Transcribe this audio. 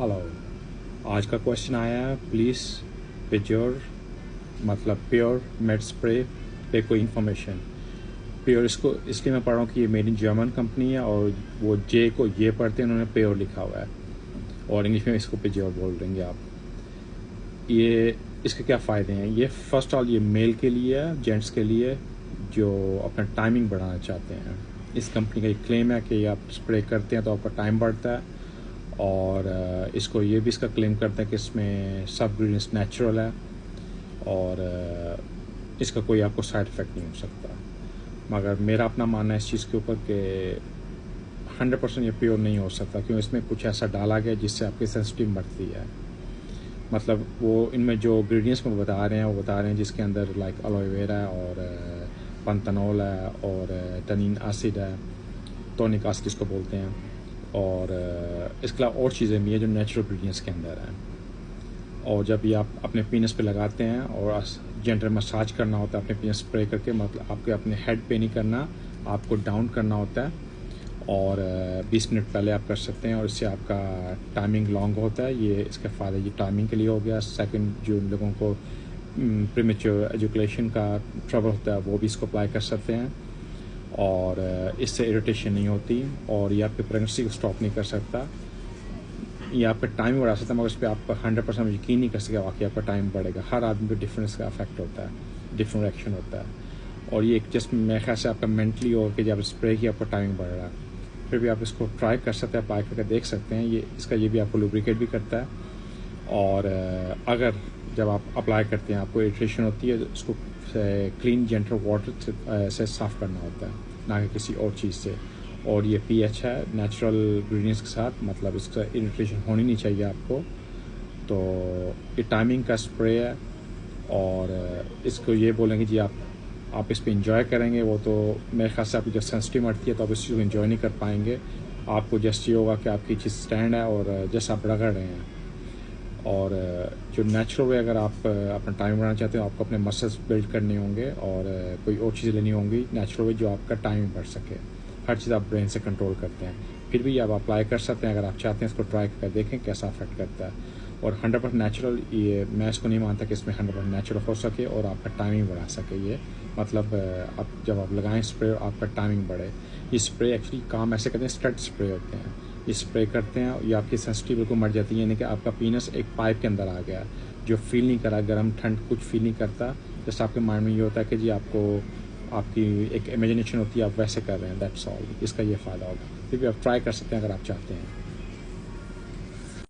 Hello. आज का question आया है, प्लीज़ प्योर मतलब प्योर मेड स्प्रे पे कोई इन्फॉर्मेशन। प्योर इसको इसलिए मैं पढ़ रहा हूँ कि ये मेड इन जर्मन कंपनी है और वो जे को ये पढ़ते हैं, उन्होंने प्योर लिखा हुआ है और इंग्लिश में इसको प्योर बोल देंगे आप। ये इसके क्या फ़ायदे हैं? ये फर्स्ट ऑल ये मेल के लिए है, जेंट्स के लिए जो अपना टाइमिंग बढ़ाना चाहते हैं। इस कंपनी का एक क्लेम है कि आप स्प्रे करते हैं तो आपका टाइम बढ़ता है और इसको ये भी इसका क्लेम करते हैं कि इसमें सब इंग्रीडिएंट्स नेचुरल है और इसका कोई आपको साइड इफ़ेक्ट नहीं हो सकता। मगर मेरा अपना मानना है इस चीज़ के ऊपर कि 100% ये प्योर नहीं हो सकता, क्योंकि इसमें कुछ ऐसा डाला गया जिससे आपकी सेंसिटिव बढ़ती है। मतलब वो इनमें जो इंग्रेडिएंट्स में बता रहे हैं वो बता रहे हैं जिसके अंदर लाइक एलोवेरा है और पंतनोल है और टनिन एसिड है, टॉनिक एसिड जिसको बोलते हैं, और इसके अलावा और चीज़ें भी हैं जो नेचुरल इंग्रेडिएंट्स के अंदर हैं। और जब ये आप अपने पीनस पे लगाते हैं और जेंटल मसाज करना होता है अपने पीनस स्प्रे करके, मतलब आपके अपने हेड पे नहीं करना, आपको डाउन करना होता है और 20 मिनट पहले आप कर सकते हैं और इससे आपका टाइमिंग लॉन्ग होता है। ये इसका फ़ायदा ये टाइमिंग के लिए हो गया। सेकंड, जो लोगों को प्रीमेच्योर एजुकेशन का ट्रबल होता है वो भी इसको अप्लाई कर सकते हैं और इससे इरिटेशन नहीं होती और ये आपकी प्रेगनेंसी को स्टॉप नहीं कर सकता। ये आपका टाइम बढ़ा सकता है, मगर उस पर आप 100% यकीन नहीं कर सकते वाकई आपका टाइम बढ़ेगा। हर आदमी पे डिफरेंस का इफेक्ट होता है, डिफरेंट रिएक्शन होता है और ये जस्ट मेरे ख्याल से आपका मेंटली हो कि जब स्प्रे की आपका टाइमिंग बढ़ रहा है। फिर भी आप इसको ट्राई कर सकते हैं, अप्लाई करके देख सकते हैं। ये भी आपको लुब्रिकेट भी करता है और अगर जब आप अप्लाई करते हैं आपको इरिटेशन होती है, उसको क्लीन जेंटल वाटर से साफ़ करना होता है, ना कि किसी और चीज़ से। और ये पीएच है नेचुरल इंग्रेडिएंट्स के साथ, मतलब इसका इरिटेशन होनी नहीं चाहिए आपको। तो ये टाइमिंग का स्प्रे है और इसको ये बोलेंगे जी आप इस पर इंजॉय करेंगे, वो तो मेरे ख्याल से आपकी जब सेंसिटिव मरती है तो आप इस चीज़ को इंजॉय नहीं कर पाएंगे। आपको जस्ट ये होगा कि आपकी चीज़ स्टैंड है और जैसे आप रगड़ रहे हैं। और जो नेचुरल वे अगर आप अपना टाइम बनाना चाहते हो, आपको अपने मसल्स बिल्ड करने होंगे और कोई और चीज़ें लेनी होंगी नेचुरल वे जो आपका टाइम बढ़ सके। हर चीज़ आप ब्रेन से कंट्रोल करते हैं, फिर भी आप अप्लाई कर सकते हैं अगर आप चाहते हैं। इसको ट्राई कर देखें कैसा अफेक्ट करता है और 100% नेचुरल। ये मैं इसको नहीं मानता कि इसमें 100% नेचुरल हो सके और आपका टाइमिंग बढ़ा सके। ये मतलब आप जब आप लगाएं स्प्रे आपका टाइमिंग बढ़े। ये स्प्रे एक्चुअली काम ऐसे करते हैं, स्टड स्प्रे होते हैं। ये स्प्रे करते हैं, ये आपकी सेंसिटिव बिल्कुल मर जाती है, यानी कि आपका पीनस एक पाइप के अंदर आ गया जो फील नहीं करा, गर्म ठंड कुछ फील नहीं करता। जैसे आपके माइंड में ये होता है कि जी आपको आपकी एक इमेजिनेशन होती है, आप वैसे कर रहे हैं, दैट्स ऑल। इसका ये फ़ायदा होगा। फिर भी आप ट्राई कर सकते हैं अगर आप चाहते हैं।